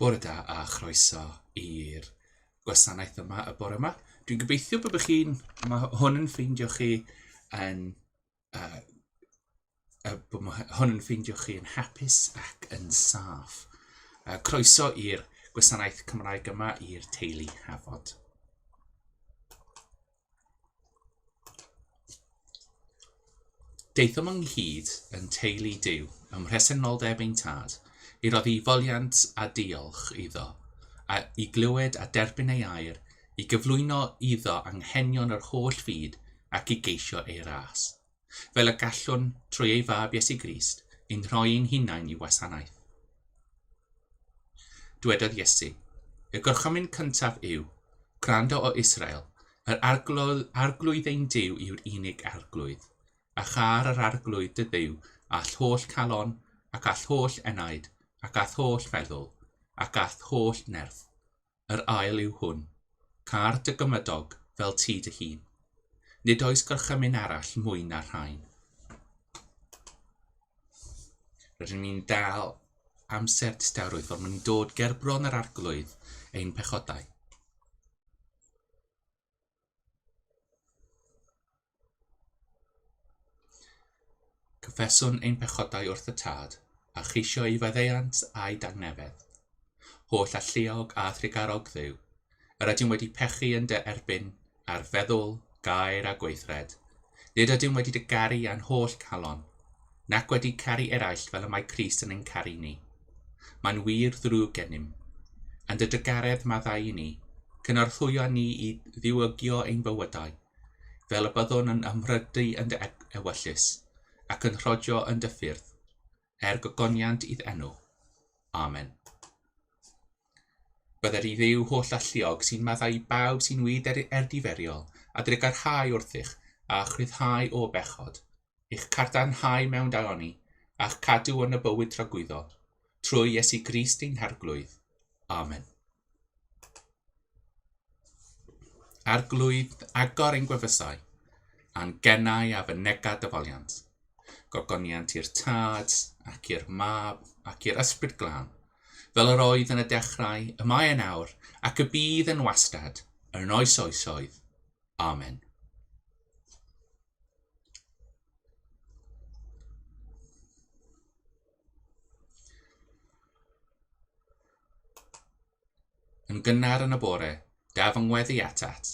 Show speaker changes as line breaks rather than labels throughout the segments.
Bore da a chroeso i'r gwasanaeth yma y bore yma. Dwi'n gobeithio bod chi'n, mae hwn yn ffeindio chi yn hapus ac yn saff. Croeso i'r gwasanaeth Cymraeg yma i'r teulu Hafod. Deithom ynghyd yn teulu Duw ym mhresenoldeb ein tad, i roddi foliant a diolch iddo, a i glywed a derbyn ei air, i gyflwyno iddo anghenion yr holl fyd ac i geisio ei ras. Fel y gallwn trwy ei fab Iesu Grist, ein rhoi ein hunain i wasanaeth. Dwedodd Iesu, y gorchymyn cyntaf yw, gwrando o Israel, yr arglwydd ein Duw yw'r unig arglwydd, a char yr arglwydd dy Dduw all holl calon, ac all holl enaid, ac all holl feddwl, ac all holl nerth. Yr ail yw hwn, car dy gymydog fel ti dy hun. Nid oes gorchymyn arall mwy na'r rhain. Rydyn ni'n dal amser distawrwydd fel maen ni'n dod gerbron yr arglwydd ein pechodau. Cyffeswn ein pechodau wrth y tad, a cheisio ei faddeuant a'i dangnefedd. Holl alluog a thrigarog Dduw, yr ydym wedi pechu yn dy erbyn ar feddwl, gair a gweithred. Nid ydym wedi dy garu a'n holl calon, nac wedi caru eraill fel y mae Crist yn ein caru ni. Mae'n wir ddrwg gennym. Yn dy dygaredd maddau i ni, cynorthwyo ni i ddiwygio ein bywydau, fel y byddwn yn ymhrydu yn dy ewyllus, ac yn rhodio yn dy ffyrdd, gogoniant idd enw. Amen. Bydder i Dduw holl alluog sy'n maddau i bawb sy'n wyd erdiferiol a drigarhau wrthych a chryddhau o bechod, i'ch cardanhau mewn daioni a'ch cadw yn y bywyd tragwyddo, trwy Iesu Grist ein harglwydd. Amen. Arglwydd agor ein gwefusau, a'n gennau a fynegad dyfoliant, gogoniant i'r tad, ac i'r mab, ac i'r ysbryd glân, fel yr oedd yn y dechrau, y mae yn awr, ac y bydd yn wastad, yn oes oesoedd. Amen. Yn gynnar yn y bore, da fy ngweddi atat,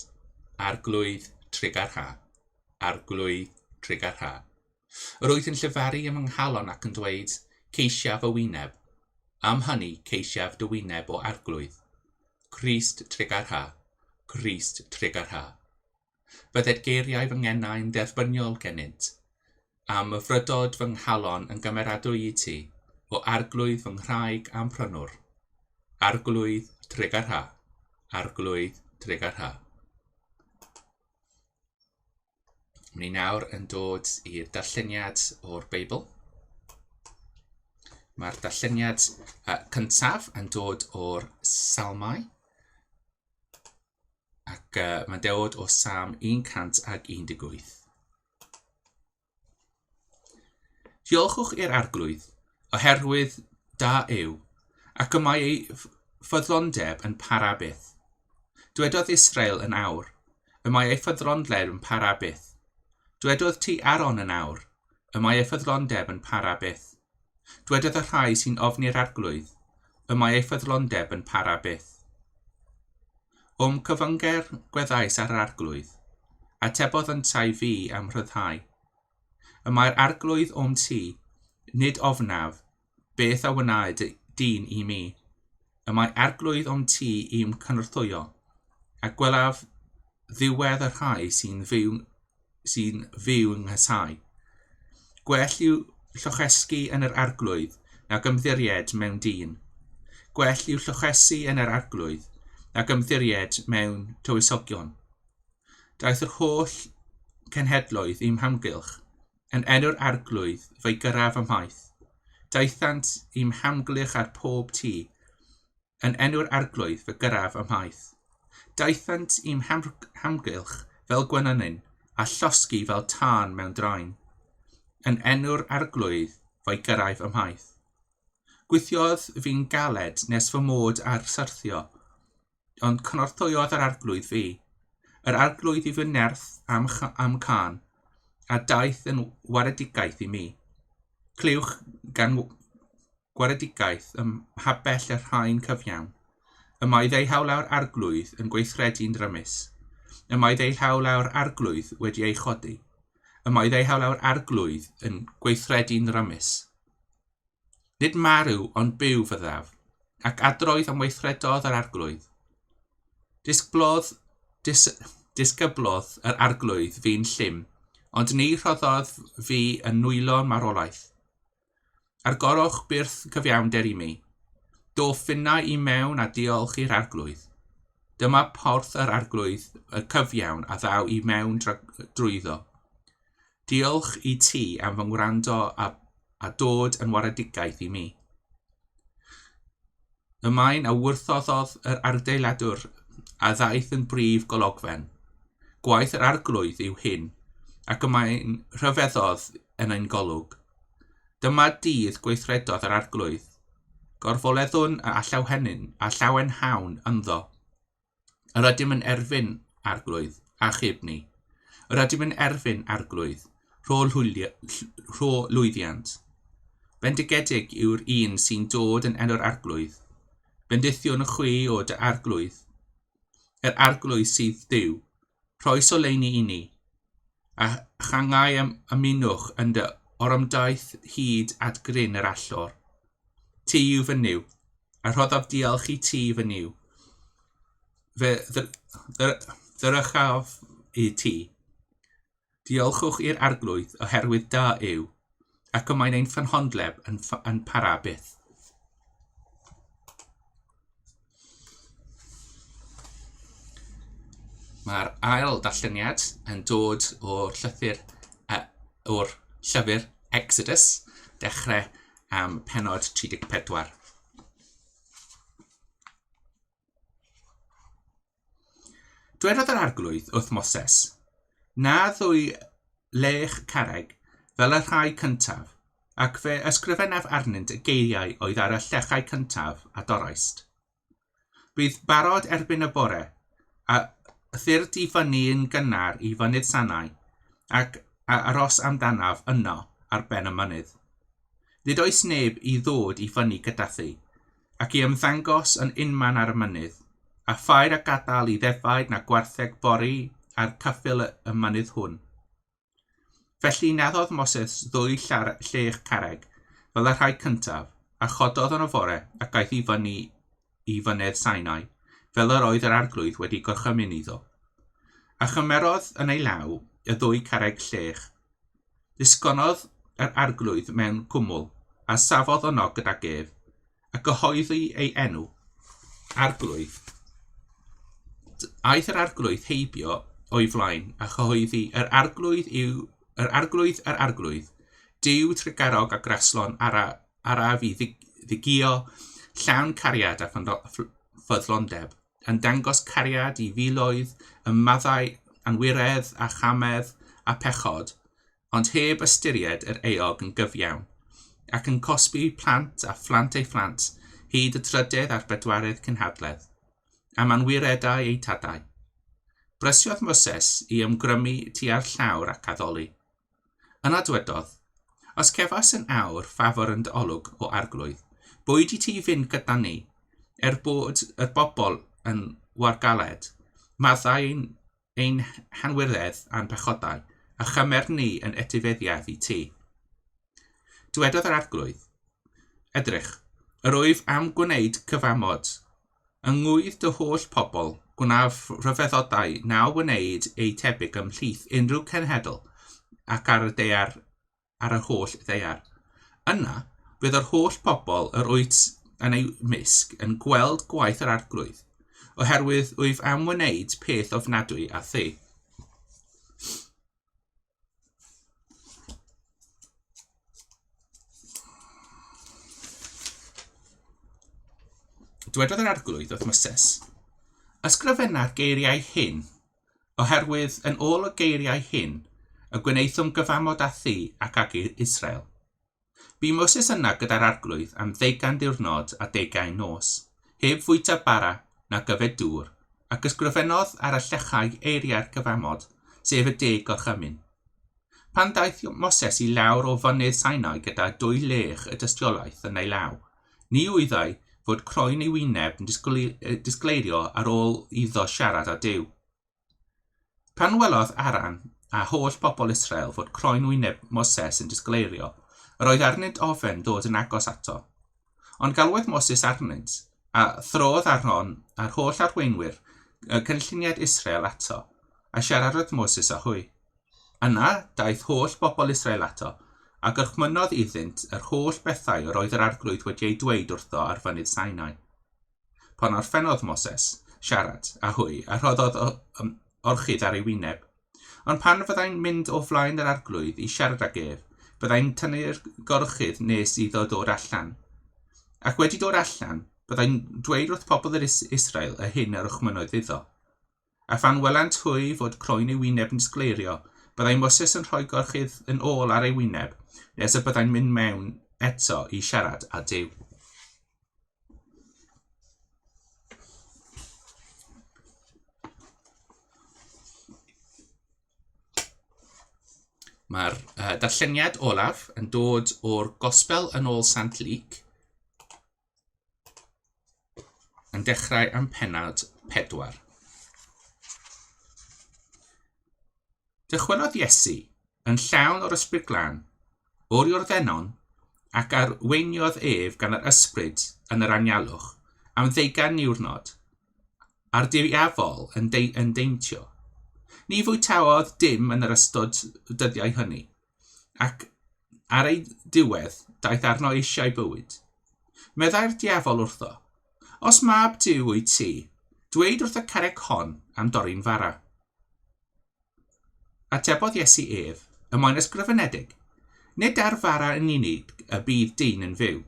arglwydd trigar ha, arglwydd trigar ha. Yr wyth yn llyfaru ym nghalon ac yn dweud, ceisiaf y wyneb. Am hynny ceisiaf dy wyneb o arglwydd. Crist trigar ha, Crist trigar ha. Bydded geiriau fy ngennau'n dderbyniol gennyt. Am y frydod fy nghalon yn gymeradwy i ti, o arglwydd fy nghraig am prynwr. Arglwydd trigar ha, arglwydd trigar ha. Ni nawr yn dod i'r darlleniad o'r Beibl. Mae'r darlleniad cyntaf yn dod o'r Salmau, ac mae'n dod o Sam 118. Diolchwch i'r arglwydd, oherwydd da yw, ac y mae ei ffyddlondeb yn para byth. Dwedodd Israel yn awr, y mae ei ffyddlondeb yn para byth. Dwedodd ti Aron yn awr, y mae ei ffyddlondeb yn para byth. Dwedodd y rhai sy'n ofni'r arglwydd, y mae ei ffyddlondeb yn para byth. Cyfynger gweddais ar yr arglwydd, atebodd yn tai fi am rhyddhau. Y mae'r arglwydd ti, nid ofnaf, beth a wnaed dyn i mi. Y mae arglwydd ti i'w cynorthwyo, a gwelaf ddiwedd y rhai sy'n fyw yng nghysau. Gwell yw llochesgu yn yr arglwydd na gymddiried mewn dyn. Gwell yw llochesu yn yr arglwydd na gymddiried mewn tywysogion. Daeth yr holl cenhedloedd i'w hamgylch, yn enw'r arglwydd fe'i gyraf ymhaith. Daethant i'w hamgylch ar pob tŷ, yn enw'r arglwydd fe gyraf ymhaith. Daethant i'w hamgylch fel gwenynyn, a llosgi fel tân mewn draen, yn enw'r arglwydd fe'i gyrraedd ymhaith. Gwythiodd fi'n galed nes fy mod ar syrthio, ond cynorthwyodd yr arglwydd fi. Yr arglwydd I fy nerth am can, a daeth yn waredigaeth I mi. Clywch gan waredigaeth ym habell y rhain cyfiawn. Y mae ddeuhaw lawr arglwydd yn gweithredu'n drymus. Y mae ddeuhaw lawr arglwydd wedi ei chodi. Y mae ddeuhaw lawr arglwydd yn gweithredu'n drymus. Nid marw ond byw fyddaf, ac adroedd am weithredodd yr arglwydd. Disgyblodd yr arglwydd fi'n llym, ond ni rhoddodd fi yn nwylo'n marwolaeth. Argorwch byrth cyfiawnder I mi. Do ffinna I mewn a diolch i'r arglwydd. Dyma porth yr arglwydd y cyfiawn a ddaw I mewn drwyddo. Diolch I ti am fy ngwrando a dod yn waredigaeth I mi. Y mae'n awyrthoddodd yr ardeiladwr a ddaeth yn brif gologfen. Gwaith yr arglwydd yw hyn, ac y mae'n rhyfeddodd yn ein golwg. Dyma dydd gweithredodd yr arglwydd. Gorfoleddwn a llawen hawn ynddo. Yr ydym yn erfyn arglwydd a chybni. Yr ydym yn erfyn arglwydd, rho lwyddiant. Bendigedig yw'r un sy'n dod yn enw'r arglwydd. Bendithiwn y chwi o dy arglwydd. Yr arglwydd sydd Duw, rhoi soleini I ni, a changau ymunwch yn dy orymdaeth hyd at gryn yr allor. Ti yw fy niw, a rhoddaf diolch I ti fy niw. Fe ddrychaf I ti. Diolchwch i'r arglwydd oherwydd da yw, ac y mae'n ein ffynhondleb yn para byth. Mae'r ail darlleniad yn dod o'r llyfr Exodus, dechrau am pennod 34. Dwedodd yr arglwydd wrth Moses, na ddwy lech carreg fel y rhai cyntaf, ac fe ysgrifennaf arnynt y geiriau oedd ar y llechau cyntaf a doraist. Bydd barod erbyn y bore, a thyrd I fyny yn gynnar I fynydd Sanai, ac a aros amdanaf yno ar ben y mynydd. Nid oes neb I ddod I fyny gyda thi, ac I ymddangos yn unman ar y mynydd, a ffair a gadael I ddefaid na gwartheg bori ar cyffil y mynydd hwn. Felly naddodd Moses ddwy llech carreg fel y rhai cyntaf, a chododd yn y fore ac aeth I fyny I fynydd Sinai, fel yr oedd yr arglwydd wedi gorchymyn iddo. A chymerodd yn ei law y ddwy carreg llech. Disgonodd yr arglwydd mewn cwmwl, a safodd yno gyda gef, a gyhoeddi ei enw, arglwydd. Aeth yr arglwydd heibio o'i flaen, a chyhoeddi yr arglwydd, Duw trigarog a greslon araf I ddigio, llawn cariad a ffyddlondeb, yn dangos cariad I filoedd, y maddau, anwiredd a chamedd a pechod, ond heb ystyried yr eog yn gyfiawn, ac yn cosbi plant a phlant ei phlant, hyd y trydydd a'r bedwaredd cynhadledd, am anwiredau ei tadau. Brysiodd Moses I ymgrymu tua'r llawr ac addoli. Yna dwedodd, os cefas yn awr ffafr yn dy olwg o arglwydd, bwyd I ti fynd gyda ni, bod y bobl yn wargaled, maddau ein hanwiredd a'n pechodau, a chymer ni yn etifeddiad I ti. Dwedodd yr arglwydd, edrych, yr wyf am gwneud cyfamod. Yngwydd dy holl pobl, gwnaf rhyfeddodau naw wneud ei tebyg ymhlith unrhyw cenhedl ac ar y holl ddeiar. Yna, bydd yr holl pobl yr wyt yn ei misg yn gweld gwaith yr arglwydd, oherwydd wyf am wneud peth ofnadwy a thi. Dwedodd yr arglwydd wrth Moses, ysgrifenna'r geiriau hyn, oherwydd yn ôl y geiriau hyn, y gwneithom gyfamod â thi ac ag Israel. Bu Moses yna gyda'r arglwydd am 20 diwrnod a 20 nos, heb fwyta bara na gyfed dŵr, ac ysgrifennodd ar y llechau eiriau'r gyfamod, sef y 10 gorchymyn. Pan daeth Moses i lawr o fynydd Sinai gyda 2 lech y dystiolaeth yn ei law, ni wyddai fod croen ei wyneb yn disgleirio ar ôl iddo siarad â Duw. Pan welodd Aran a holl pobl Israel fod croen wyneb Moses yn disgleirio, yr oedd arnynt ofen dod yn agos ato. Ond galwedd Moses arnynt, a throdd arnon a'r holl arweinwyr y cynlluniad Israel ato, a siaradodd Moses â hwy. Yna daeth holl bobl Israel ato, a gyrchmynnodd iddynt yr holl bethau yr oedd yr arglwydd wedi ei dweud wrtho ar fynydd Sinai. Pan orffennodd Moses siarad â hwy, a rhoddodd orchydd ar ei wyneb. Ond pan fyddai'n mynd o flaen yr arglwydd i siarad ag ef, byddai'n tynnu'r gorchydd nes iddo dod allan. Ac wedi dod allan, byddai'n dweud wrth pobl yr Israel y hyn yr ychmynnoedd iddo. A phan welant hwy fod croen ei wyneb yn disgleirio, byddai Moses yn rhoi gorchydd yn ôl ar ei wyneb, nes y byddai'n mynd mewn eto i siarad â Duw. Mae'r darlleniad olaf yn dod o'r Gospel yn ôl Sant Luc, yn dechrau am pennod 4. Dychwelodd Iesu yn llawn o'r ysbryd glân, o'r Iorddenon, ac arweiniodd ef gan yr ysbryd yn yr anialwch am 20 niwrnod, a'r diafol yn deintio. Ni fwytaodd dim yn yr ystod dyddiau hynny, ac ar ei diwedd daeth arno eisiau bywyd. Meddai'r diafol wrtho, os mab Duw wyt ti, dweud wrth y carreg hon am dorri'n fara. Atebodd Iesu ef, y mae'n ysgrifenedig, nid ar fara yn unig y bydd dyn yn fyw.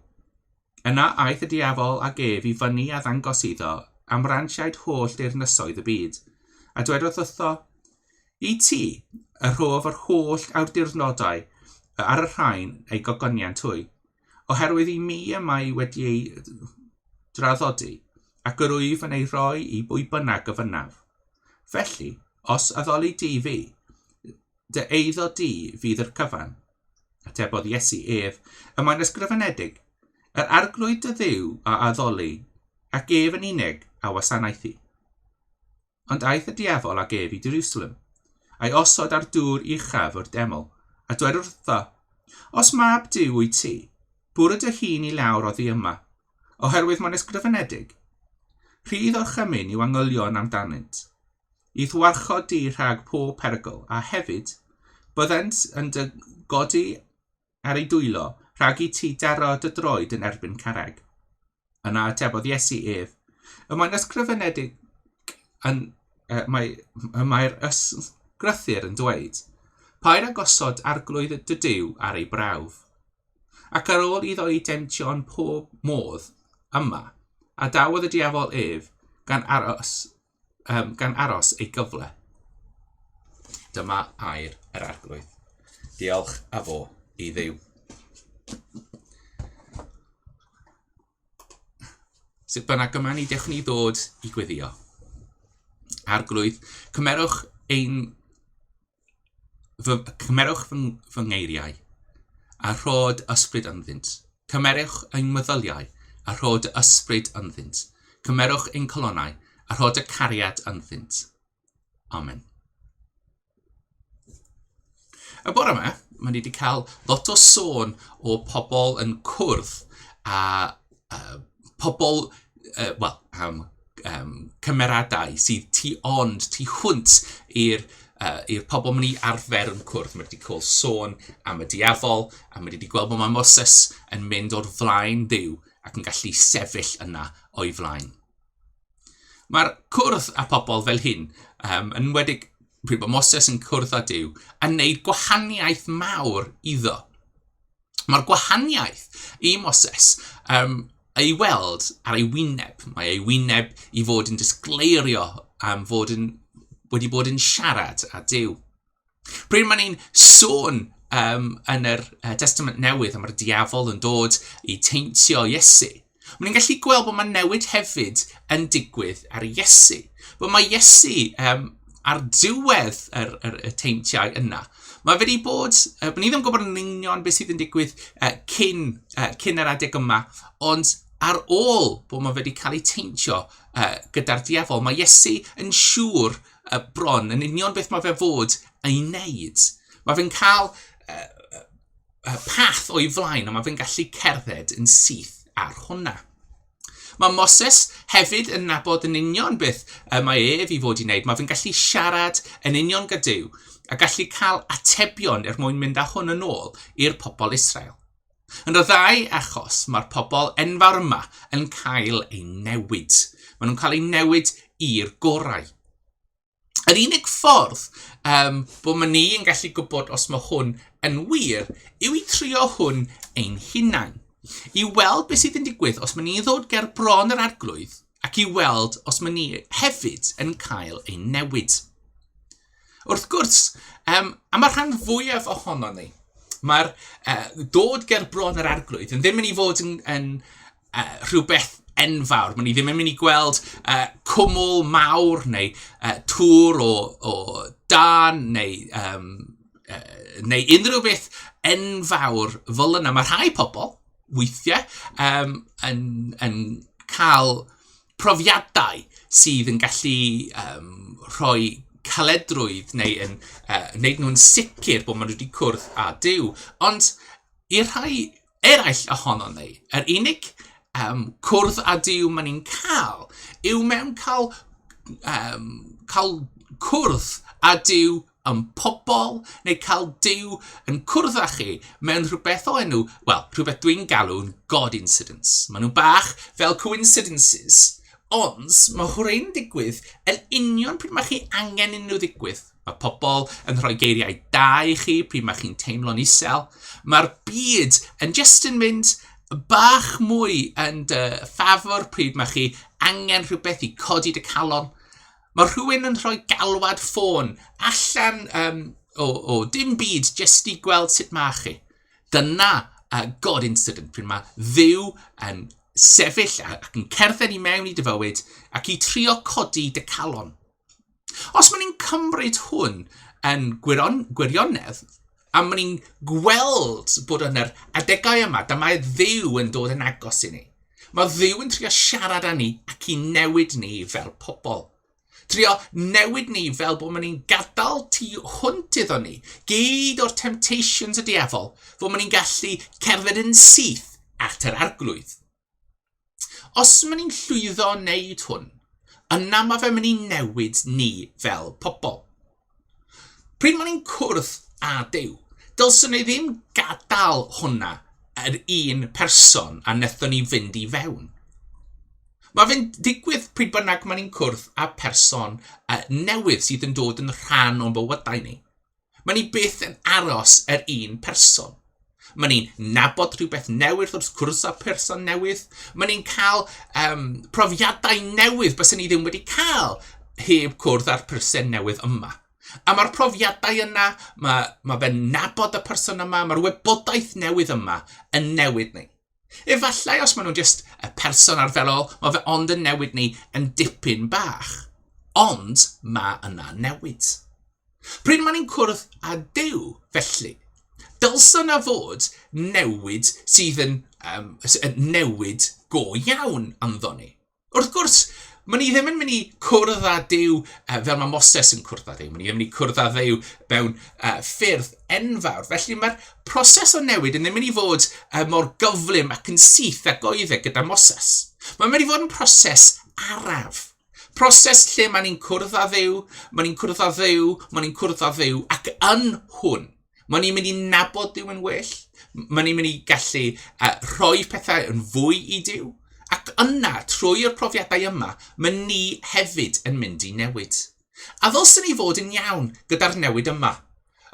Yna aeth y diafol ag ef i fyny a ddangos iddo am ransiaid holl deyrnysoedd y byd, a dwedodd wrtho, I ti, y rhof yr holl awdurdodau ar y rhain ei gogoniant hwy, oherwydd i mi yma wedi ei draddodi, ac yr wyf yn ei roi i bwy bynnag gyfynaf. Felly, os addoli di fi, dy eiddo di fydd yr cyfan. Atebodd Iesu ef, y mae'n ysgrifenedig, yr arglwydd dy Dduw a addoli, ac ef yn unig a wasanaethu. Ond aeth y diafol ag ef i Jerusalem, a'i osod ar dŵr uchaf o'r deml, a dweud wrtho, os mab Duw wyt ti, bwrw dy hun i lawr oddi yma, oherwydd mae'n ysgrifenedig. Rhydd o'r chymyn i'w angylion amdanynt, i ddwarchod di rhag pob perygl, a hefyd, byddent yn dy godi ar ei dwylo rhag i ti daro dy droed yn erbyn carreg. Yna atebodd Iesu ef, y mae'n ysgrifenedig mae'r ysgrythyr yn dweud, paid a gosod arglwydd dy Duw ar ei brawf. Ac ar ôl iddo i demtio'n pob modd yma, a dawodd y diafol ef gan aros ei gyfle. Dyma air yr arglwydd. Diolch a fo i Dduw. Sut bynnag yma ni dewch ni ddod i gweddio. Arglwydd, cymerwch fy ngeiriau a rhod ysbryd ynddynt. Cymerwch ein meddyliau a rhod ysbryd ynddynt. Cymerwch ein colonnau a rhod y cariad ynddynt. Amen. Y bore yma, mae ni wedi cael lot o sôn o pobl yn cwrdd a pobl, cymeradau sydd tu ond, tu hwnt i'r pobl mynd i arfer yn cwrdd. Mae wedi cael sôn am y diafol, a mae wedi gweld bod mae Moses yn mynd o'r flaen Dduw ac yn gallu sefyll yna o'i flaen. Mae'r cwrdd â pobl fel hyn, yn wedig pryd mae Moses yn cwrdd â Duw, yn gwneud gwahaniaeth mawr iddo. Mae'r gwahaniaeth i Moses ei weld ar ei wyneb. Mae ei wyneb i fod yn disgleirio am fod wedi bod yn siarad â Duw. Pryd mae ni'n sôn yn yr Testament Newydd am yr diafol yn dod i teintio Iesu, mae ni'n gallu gweld bod mae newid hefyd yn digwydd ar Iesu. Bod mae Iesu ar diwedd y teintiau yna. Mae wedi bod, ni ddim yn gwybod yn union beth sydd yn digwydd cyn yr adeg yma, ond ar ôl bod mae wedi cael ei teintio gyda'r diafol, mae Iesu yn siŵr bron yn union beth mae fe fod ei wneud. Mae fe'n cael path o'i flaen a mae fe'n gallu cerdded yn syth ar hwnna. Mae Moses hefyd yn nabod yn union beth mae fi fod i wneud. Mae fe'n gallu siarad yn union gydaw a gallu cael atebion mwyn mynd â hwn yn ôl i'r pobl Israel. Yn y ddau achos, mae'r pobl enfawr yma yn cael ei newid. Maen nhw'n cael ei newid i'r gorau. Yr unig ffordd bod ni yn gallu gwybod os mae hwn yn wir yw i trio hwn ein hunain. I weld beth sydd yn digwydd os mae ni'n ddod ger bron yr arglwydd ac i weld os mae ni hefyd yn cael ei newid. Wrth gwrs, am y rhan fwyaf ohono ni, mae'r dod ger bron yr arglwydd yn ddim yn ei fod yn rhywbeth enfawr. Mae ni ddim yn mynd i gweld cwmwl mawr neu tŵr o dan neu unrhyw beth enfawr fel yna. Mae rhai pobl weithiau yn cael profiadau sydd yn gallu rhoi caledrwydd neu yn wneud nhw'n sicr bod maen nhw wedi cwrdd â Duw. Ond i'r rhai eraill ohono ni, yr unig cwrdd â Duw maen ni'n cael yw mewn cael cwrdd â Duw yn pobl neu cael Duw yn cwrdd â chi mewn rhywbeth o enw, rhywbeth dwi'n galw'n God incidents. Maen nhw bach fel coincidences, ond mae hwrai'n digwydd yn union pryd mae chi angen unrhyw ddigwydd. Mae pobl yn rhoi geiriau da i chi pryd mae chi'n teimlo'n isel. Mae'r byd yn just yn mynd bach mwy yn ffafr pryd mae chi angen rhywbeth i codi dy calon. Mae rhywun yn rhoi galwad ffôn allan o dim byd jyst i gweld sut mae chi. Dyna God incident, pryd mae Dduw yn sefyll ac yn cerdded i mewn i dy fywyd ac i trio codi dy calon. Os maen ni'n cymryd hwn yn gwirionedd, a maen ni'n gweld bod yn yr adegau yma, dyma Dduw yn dod yn agos i ni. Mae Dduw yn trio siarad â ni ac i newid ni fel pobl. Trio newid ni fel bod maen ni'n gadael tu hwnt iddo ni, gyd o'r temptations y diafol, fod maen ni'n gallu cerdded yn syth at yr arglwydd. Os maen ni'n llwyddo wneud hwn, yna mae fe mynd i newid ni fel pobl. Pryd maen ni'n cwrdd â Duw, dylswn ni ddim gadael hwnna yr un person a wnaethon ni fynd i fewn. Mae fe'n digwydd pryd bynnag maen ni'n cwrdd â person newydd sydd yn dod yn rhan o'n bywydau ni. Maen ni byth yn aros yr un person. Maen ni'n nabod rhywbeth newydd wrth gwrs â person newydd. Maen ni'n cael profiadau newydd bys ni ddim wedi cael heb cwrdd â'r person newydd yma. A mae'r profiadau yna, mae fe'n nabod y person yma, mae'r wybodaeth newydd yma yn newid ni. Efallai os maen nhw'n just y person arferol, mae fe ond yn newid ni yn dipyn bach. Ond mae yna newid. Pryd maen ni'n cwrdd â Duw, felly, dylsyn na fod newid sydd yn newid go iawn ynddo ni. Wrth gwrs, maen ni ddim yn mynd i cwrdd â Duw fel mae Moses yn cwrdd â Duw. Maen ni ddim yn mynd i cwrdd â Duw mewn ffyrdd enfawr. Felly mae'r proses o newid yn ddim yn mynd i fod mor gyflym ac yn syth ag oedd gyda Moses. Mae'n mynd i fod yn proses araf. Proses lle maen ni'n cwrdd â Dduw, maen ni'n cwrdd â Dduw, maen ni'n cwrdd â Dduw, ac yn hwn, maen ni'n mynd i nabod Duw yn well, maen ni'n mynd i gallu rhoi pethau yn fwy i Duw, ac yna, trwy'r profiadau yma, mae ni hefyd yn mynd i newid. A ddylsyn ni fod yn iawn gyda'r newid yma.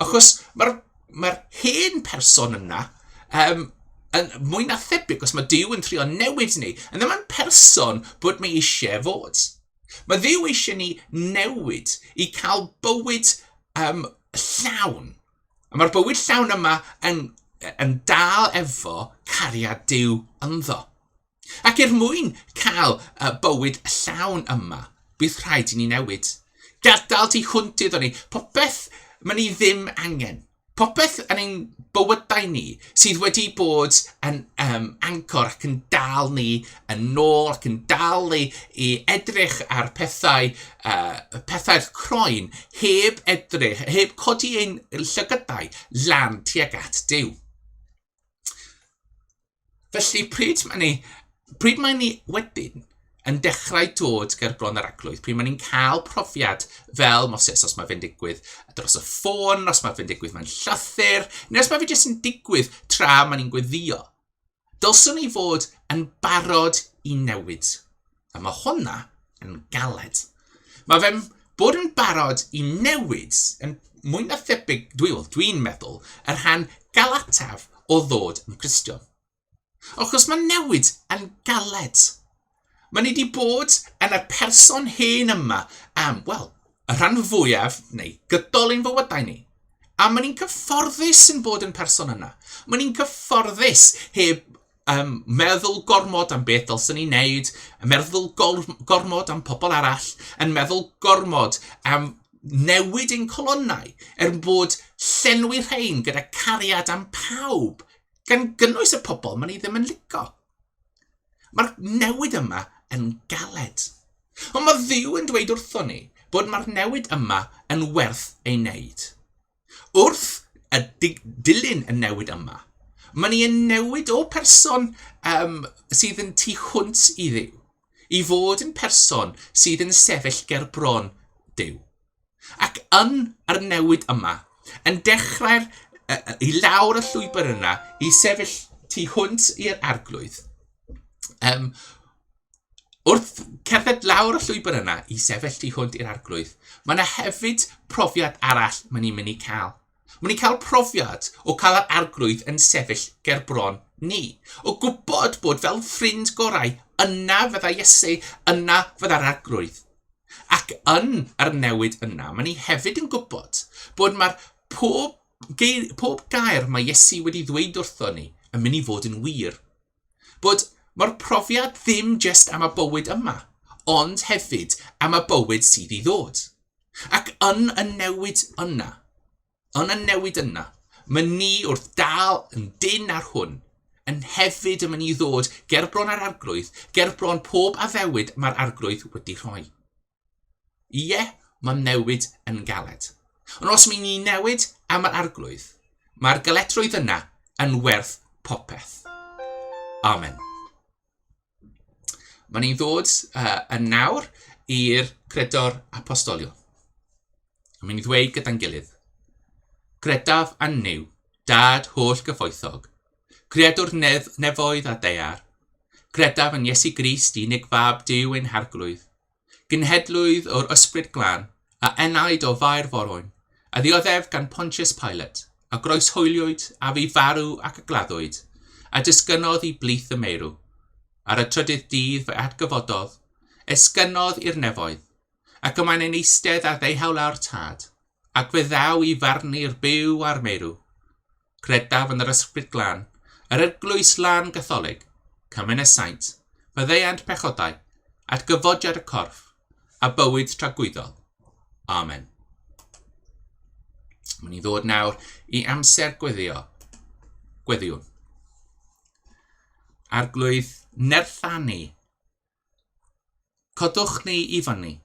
Achos mae'r hen person yna mwy na thebyg os mae Duw yn trio newid ni, yn ddim yn person bod mae eisiau fod. Mae Dduw eisiau ni newid i cael bywyd llawn. A mae'r bywyd llawn yma yn dal efo cariad Duw ynddo. Ac mwyn cael bywyd llawn yma, bydd rhaid i ni newid. Gadael tu hwnt iddo ni, popeth mae ni ddim angen. Popeth yn ein bywydau ni sydd wedi bod yn ancor ac yn dal ni yn ôl ac yn dal ni i edrych ar pethau'r croen heb codi ein llygydau lan tuag at Duw. Felly pryd mae ni wedyn yn dechrau dod ger bron yr arglwydd, pryd mae ni'n cael profiad fel Moses, os mae fe'n digwydd dros y ffôn, os mae fe'n digwydd mewn llythyr, neu os mae fe jyst yn digwydd tra mae ni'n gweddio. Dylswn ni fod yn barod i newid. A mae hwnna yn galed. Mae fe'n bod yn barod i newid yn mwy na thebyg, dwi'n meddwl, yr rhan galataf o ddod yn Gristion. Achos mae newid yn galed. Mae ni wedi bod yn y person hen yma am, y rhan fwyaf, neu gydol ein fywydau ni. A mae ni'n cyfforddus yn bod yn person yna. Mae ni'n cyfforddus heb meddwl gormod am beth dylsyn ni'n neud, meddwl gormod am pobl arall, yn meddwl gormod am newid ein colonnau, bod llenwi rhain gyda cariad am pawb, gan gynnwys y pobl mae ni ddim yn licio. Mae'r newid yma yn galed. Ond mae Dduw yn dweud wrtho ni bod mae'r newid yma yn werth ei wneud. Wrth dilyn y newid yma, mae ni yn newid o person sydd yn tu hwnt i Dduw, i fod yn person sydd yn sefyll ger bron Duw. Ac yn yr newid yma, yn dechrau i lawr y llwybr yna, i sefyll tu hwnt i'r arglwydd, wrth cerdded lawr y llwybr yna i sefyll tu hwnt i'r arglwydd, mae yna hefyd profiad arall mae'n ni'n mynd i cael. Mae'n ni'n cael profiad o cael yr arglwydd yn sefyll ger bron ni. O gwybod bod fel ffrind gorau, yna fydda Iesu, yna fydda'r arglwydd. Ac yn yr newid yna, mae'n ni hefyd yn gwybod bod mae'r pob gair mae Iesu wedi ddweud wrtho ni yn mynd i fod yn wir. Bod mae'r profiad ddim jyst am y bywyd yma, ond hefyd am y bywyd sydd i ddod. Ac yn y newid yna, mae ni wrth dal yn dyn ar hwn, yn hefyd yn mynd i ddod ger bron ar arglwydd, ger bron pob addewid mae'r arglwydd wedi rhoi. Ie, mae newid yn galed. Ond os mi'n ni newid am yr arglwydd, mae'r galedrwydd yna yn werth popeth. Amen. Mae ni'n ddod yn nawr i'r credor apostolion. Mae'n i ddweud gyda'n gilydd. Credaf yn niw, dad holl gyfoethog, creadwr nefoedd a deiar, credaf yn Iesu Grist unig fab Duw ein harglwydd, gynhedlwydd o'r ysbryd glân a enaid o fair forwyn, a ddioddef gan Pontius Pilate, a groeshwyliwyd a fi farw ac y gladdwyd, a disgynnodd i blith y meirw. Ar y trydydd dydd fe atgyfododd, esgynnodd i'r nefoedd, ac yma'n ein eistedd ar ddeihawl ar tad, ac fe ddaw i farnu'r byw a'r meirw. Credaf yn yr ysbryd glân, yr eglwys lan gatholig, cymen y saint, fyddeiant pechodau, atgyfodiad y corff, a bywyd tragwyddol. Amen. Mae'n ni ddod nawr i amser gweddiwn. Arglwydd nerthanu. Codwch ni i fyny,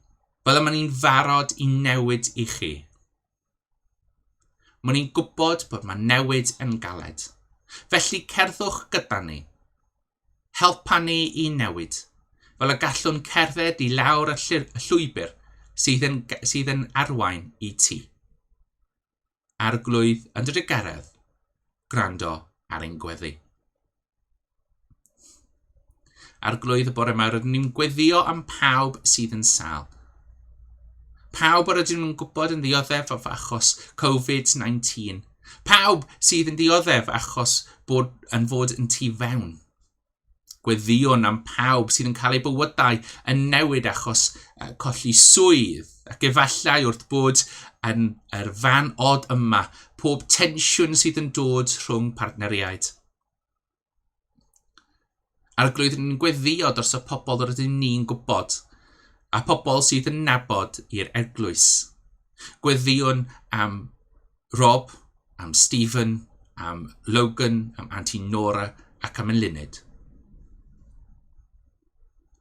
fel yma ni'n farod i newid i chi. Mae ni'n gwybod bod mae newid yn galed. Felly cerddwch gyda ni. Helpa ni i newid, fel y gallwn cerdded i lawr y llwybr sydd yn arwain i ti. Arglwydd yn dod i gyrraedd, gwrando ar ein gweddi. Arglwydd y bore yma rydyn ni'n gweddio am pawb sydd yn sâl. Pawb rydyn nhw'n gwybod yn ddioddef of achos Covid-19. Pawb sydd yn ddioddef achos bod yn tu fewn. Gweddion am pawb sydd yn cael eu bywydau yn newid achos colli swydd, ac efallai wrth bod yn yr fan od yma pob tensiwn sydd yn dod rhwng partneriaid. Arglwydd yn gweddio dros y pobl yr ydym ni'n gwybod, a pobl sydd yn nabod i'r eglwys. Gweddion am Rob, am Stephen, am Logan, am Auntie Nora ac am Eluned.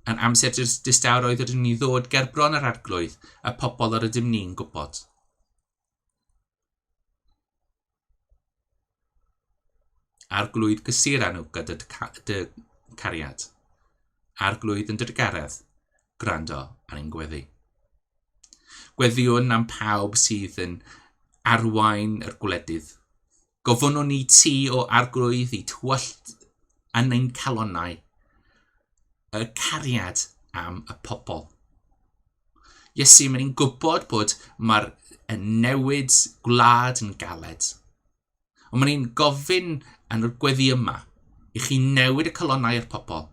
Yn amser distawroedd ydym ni ddod gerbron yr arglwydd y pobl yr ydym ni'n gwybod. Arglwydd gysuran nhw gyda dy cariad. Arglwydd yn dy garedd, gwrando ar ein gweddi. Gweddiwn am pawb sydd yn arwain yr gwledydd. Gofynnwn ni ti o arglwydd i twyllt yn ein calonnau y cariad am y pobl. Iesu, mae'n ni'n gwybod bod mae'r newid gwlad yn galed. Ond mae'n ni'n gofyn yn y gweddi yma i chi newid y colonnau i'r pobl,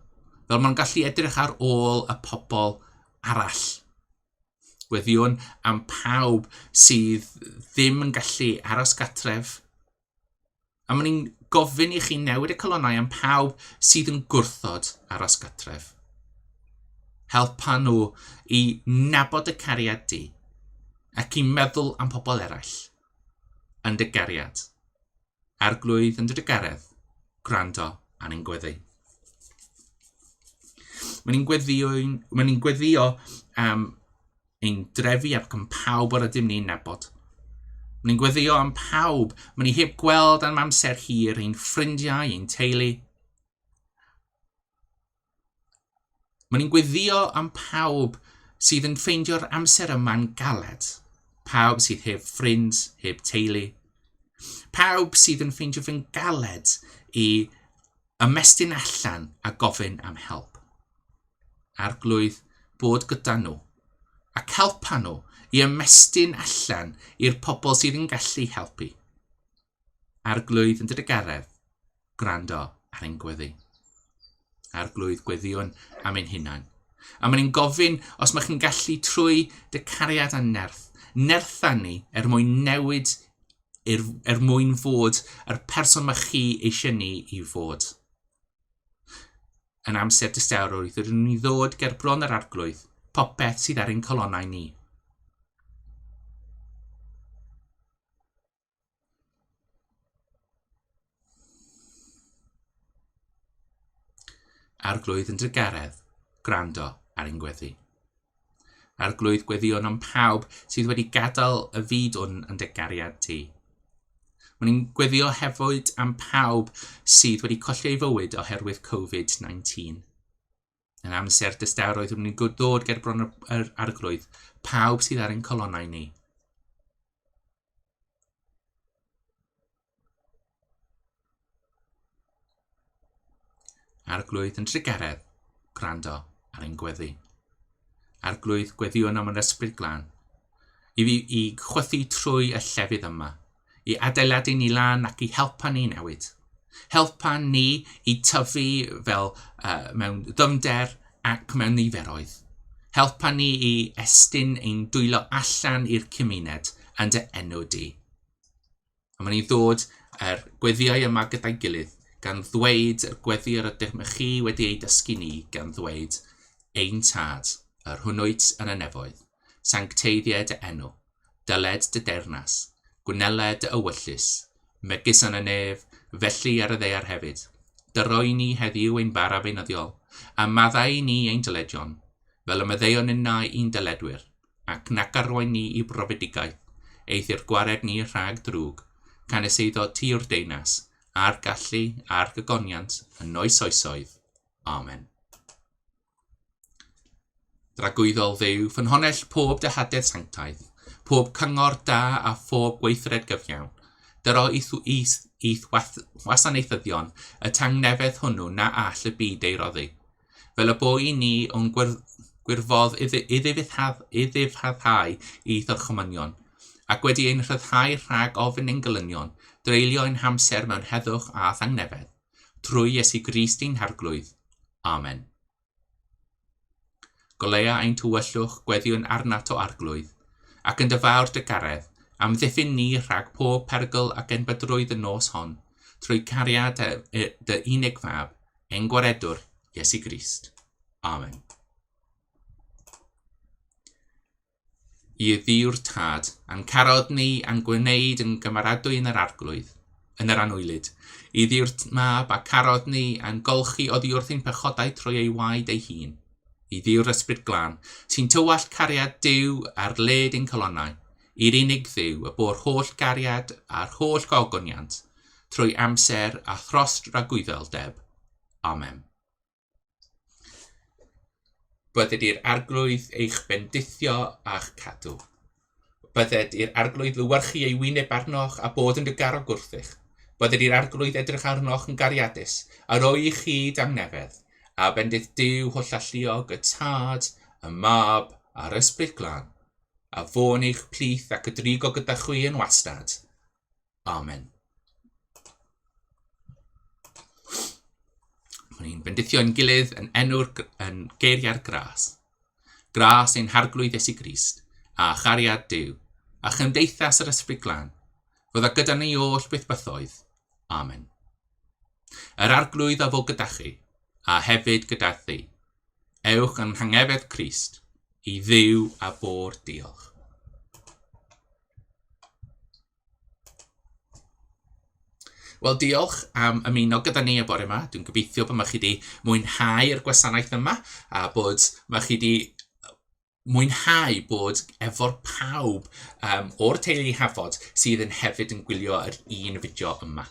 fel mae'n gallu edrych ar ôl y pobl arall. Gweddiwn am pawb sydd ddim yn gallu aros gatref. A mae'n ni'n gofyn i chi newid y colonnau am pawb sydd yn gwrthod aros gatref. Helpa nhw i nabod y cariad di ac i meddwl am pobl eraill yn dy gariad. Arglwydd yn dy garedd, gwrando ar ein gweddi. Mae'n ni'n gweddio am ein drefi ac am pawb o'r ydym ni'n nabod. Mae'n ni'n gweddio am pawb, mae'n ni heb gweld am amser hir, ein ffrindiau, ein teulu. Mae'n ni'n gweddio am pawb sydd yn ffeindio'r amser yma'n galed. Pawb sydd heb ffrind, heb teulu. Pawb sydd yn ffeindio fe'n galed i ymestyn allan a gofyn am help. Arglwydd bod gyda nhw ac helpa nhw i ymestyn allan i'r pobl sydd yn gallu helpu. Arglwydd yn dy garedd, gwrando ar ein gweddi. Arglwydd gweddion am ein hunain. A mae'n ni'n gofyn os mae chi'n gallu trwy dy cariad a nertha ni mwyn newid, mwyn fod yr person mae chi eisiau ni i fod. Yn amser distawrwydd, rydyn ni ddod gerbron yr arglwydd, popeth sydd ar ein colonnau ni. Arglwydd yn dy garedd, gwrando ar ein gweddi. Arglwydd gweddion am pawb sydd wedi gadael y fyd hwn yn dy gariad ti. Mae'n ni'n gweddio hefyd am pawb sydd wedi colli ei fywyd oherwydd Covid-19. Yn amser distawroedd, mae'n ni'n dod gerbron yr arglwydd, pawb sydd ar ein colonnau ni. Arglwydd yn dy garedd, gwrando ar ein gweddi. Arglwydd gweddion am yr ysbryd glân, i chwythu trwy y llefydd yma, i adeiladu ni lan ac i helpa ni newid. Helpa ni i tyfu fel mewn ddyfnder ac mewn niferoedd. Helpa ni i estyn ein dwylo allan i'r cymuned yn dy enw di. A mae'n ni ddod yr gweddiau yma gyda'i gilydd, gan ddweud yr gweddi yr ydych chi wedi ei dysgu ni, gan ddweud ein tad, yr hwnnwyd yn y nefoedd, sancteiddiau dy enw, dyled dy dernas, gwneled dy ewyllus, megis yn y nef, felly ar y ddeiar hefyd. Dyroi ni heddiw ein bara beunyddiol, a maddau ni ein dyledion, fel y maddeuon yna i'n dyledwyr, ac nac arwain ni i brofedigaeth, eithir gwared ni rhag drwg, canes eiddo ti o'r deunas, a'r gallu a'r gygoniant yn oes oesoedd. Amen. Dragwyddol Dduw, ffynhonell pob dehadedd sanctaidd, pob cyngor da a phob gweithred gyfiawn, dyro i'th wasanaethyddion y tangnefedd hwnnw na all y byd ei roddi. Fel y bo i ni o'n gwirfodd iddifhaddhau i ddyrchymynion, ac wedi ein rhyddhau rhag ofyn ein gelynion, dreulio ein hamser mewn heddwch a thangnefedd, trwy Iesu Grist ein harglwydd. Amen. Golea ein tywyllwch gweddiwn arnat o arglwydd, ac yn dyfawr dy garedd, am ddiffyn ni rhag pob perygl ac enbydrwydd y nos hon, trwy cariad dy unig fab, ein gwaredwr, Iesu Grist. Amen. I ddiw'r tad, a'n carod ni a'n gwneud yn gymaradwy yn yr arglwydd, yn yr anwylid. I ddiw'r mab a carod ni a'n golchi oddi wrth ein pechodau trwy ei waed ei hun. I ddiw'r ysbryd glân, sy'n tywall cariad Duw ar led ein colonnau, i'r unig Dduw y bo'r holl gariad a'r holl gogoniant, trwy amser a throst ragwyddeldeb. Amen. Bydded i'r arglwydd eich bendithio a'ch cadw. Bydded i'r arglwydd lywyrchu ei wyneb arnoch a bod yn dygaro gwrthych. Bydded i'r arglwydd edrych arnoch yn gariadus, a roi i chyd am nefedd, a bendith Duw holl alluog y tad, y mab a'r ysbryd glân, a fôn eich plith ac y drigo gyda chwi yn wastad. Amen. Mae'n ni'n bendithio yn gilydd yn yn geiriau'r gras. Gras ein harglwydd Iesu Grist, a chariad Duw, a chymdeithas yr ysbryd glân, fydda gyda ni oll beth bythoedd. Amen. Yr arglwydd a fo gyda chi, a hefyd gyda thi. Ewch yn hanghefedd Crist, i Dduw a bo'r diolch. Wel, diolch am ymuno gyda ni y bore yma. Dwi'n gobeithio bod chi wedi mwynhau'r gwasanaeth yma a bod chi wedi mwynhau bod efo'r pawb o'r teulu Hafod sydd yn hefyd yn gwylio yr un fideo yma.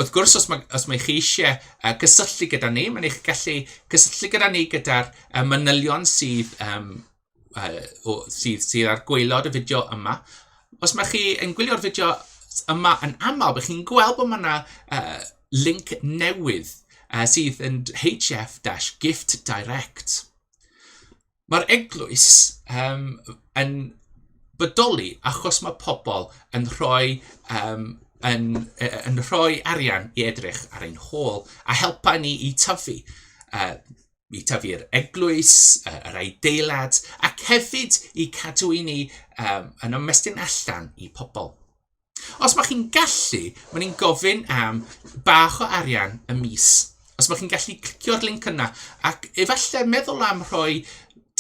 Wrth gwrs, os mae chi eisiau cysylltu gyda ni, mae'n eich gallu cysylltu gyda ni gyda'r manylion sydd ar gwaelod y fideo yma. Os mae chi yn gwylio'r fideo yma yn aml, bych chi'n gweld bod yna link newydd sydd yn HF-Gift Direct. Mae'r eglwys yn bodoli achos mae pobl yn rhoi arian i edrych ar ein hôl a helpa ni i tyfu. I tyfu'r eglwys, yr adeilad, ac hefyd i cadw i ni yn ymestyn allan i pobl. Os mae chi'n gallu, mae ni'n gofyn am bach o arian y mis. Os mae chi'n gallu clicio'r link yna, ac efallai meddwl am rhoi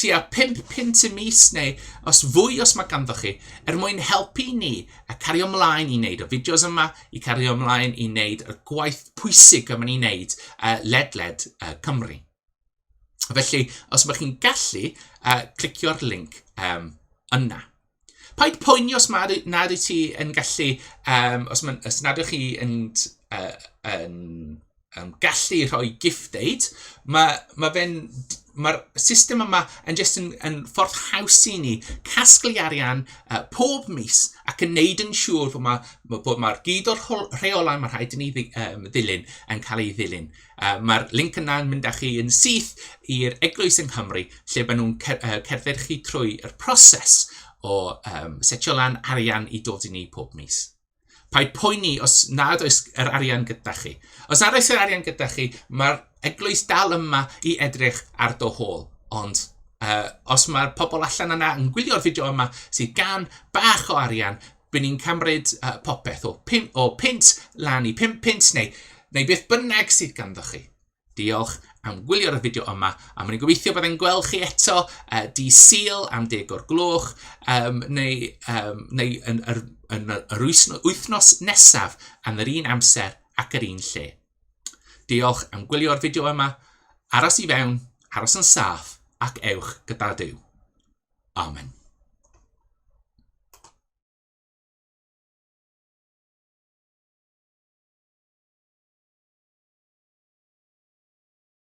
tua 5 punt y mis, neu os fwy os mae ganddo chi, mwyn helpu ni a cario ymlaen i wneud y fideos yma, i cario ymlaen i wneud y gwaith pwysig yma ni'n wneud ledled Cymru. Felly, os mae chi'n gallu, clicio'r link yna. Paid poeni os nad wyt ti yn gallu, os nad ydych chi yn gallu rhoi gift aid, mae'r system yma yn ffordd haws i ni casglu arian pob mis ac yn neud yn siŵr bod mae'r gyd o'r rheolau mae rhaid i ni ddilyn yn cael ei ddilyn. Mae'r link yna yn mynd â chi yn syth i'r eglwys yng Nghymru, lle maen nhw'n cerdded chi trwy'r proses o setio lan arian i dod i ni pob mis. Paid poeni os nad oes yr arian gyda chi. Os nad oes yr arian gyda chi, mae'r eglwys dal yma i edrych ar dy hôl. Ond os mae'r pobl allan yna yn gwylio'r fideo yma sydd gan bach o arian, bydd ni'n cymryd popeth o pint lan i 5 pint neu beth bynnag sydd ganddo chi. Diolch am gwylio'r fideo yma, a mae'n gobeithio byddai'n gweld chi eto di Sul am 10 o'r gloch, neu yn yr wythnos nesaf am yr un amser ac yr un lle. Diolch am gwylio'r fideo yma, aros i fewn, aros yn saff, ac ewch gyda Duw. Amen.